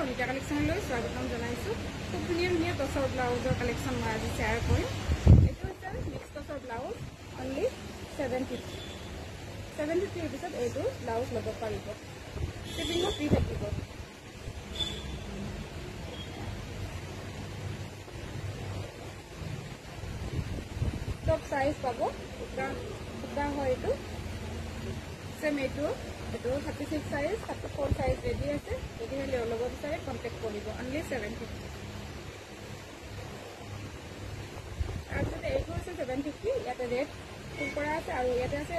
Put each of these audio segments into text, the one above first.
অনিতা কালেকশ্যনলৈ স্বাগতম জনাইছোঁ। খুব ধুনীয়া ধুনীয়া টচৰ ব্লাউজৰ কালেকশ্যন মই আজি শ্বেয়াৰ কৰিম। এইটো হৈছে মিক্স টচৰ ব্লাউজ, অনলি 750 ৰুপিছত এইটো ব্লাউজ ল'ব পাৰিব। শ্বিপিঙো ফ্ৰী থাকিব। টপ সাইজ পাব, দুটা হয় এইটো সেম। এইটো 36 সাইজ 34 সাইজ ৰেডি আছে। যদি ল'ব বিচাৰে কণ্টেক্ট কৰিব। অনলি 750। তাৰপিছতে এইটো আছে 750। ইয়াতে ৰেড ফুল কৰা আছে আৰু ইয়াতে আছে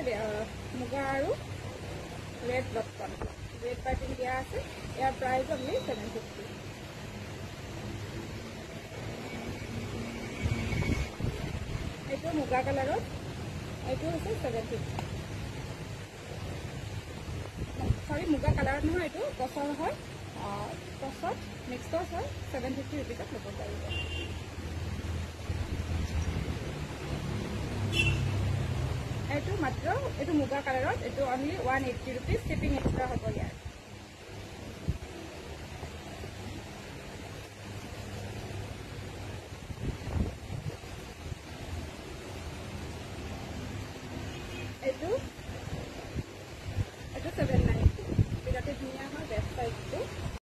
মুগা আৰু ৰেড লটকন, ৰেড পাৰ্টিং দিয়া আছে। ইয়াৰ প্ৰাইচ অনলি 750। এইটো মুগা কালাৰত, এইটো হৈছে 750। সৰি, মুগা কালাৰত নহয়, এইটো টচৰ হয়। টচত মিক্স টচ হয়। 750 ৰুপিছত ল'ব পাৰিব। এইটো মাত্ৰ এইটো মুগা কালাৰত, এইটো অনলি 180 ৰুপিজ। শ্বিপিং এক্সট্ৰা হ'ব ইয়াৰ। এইটো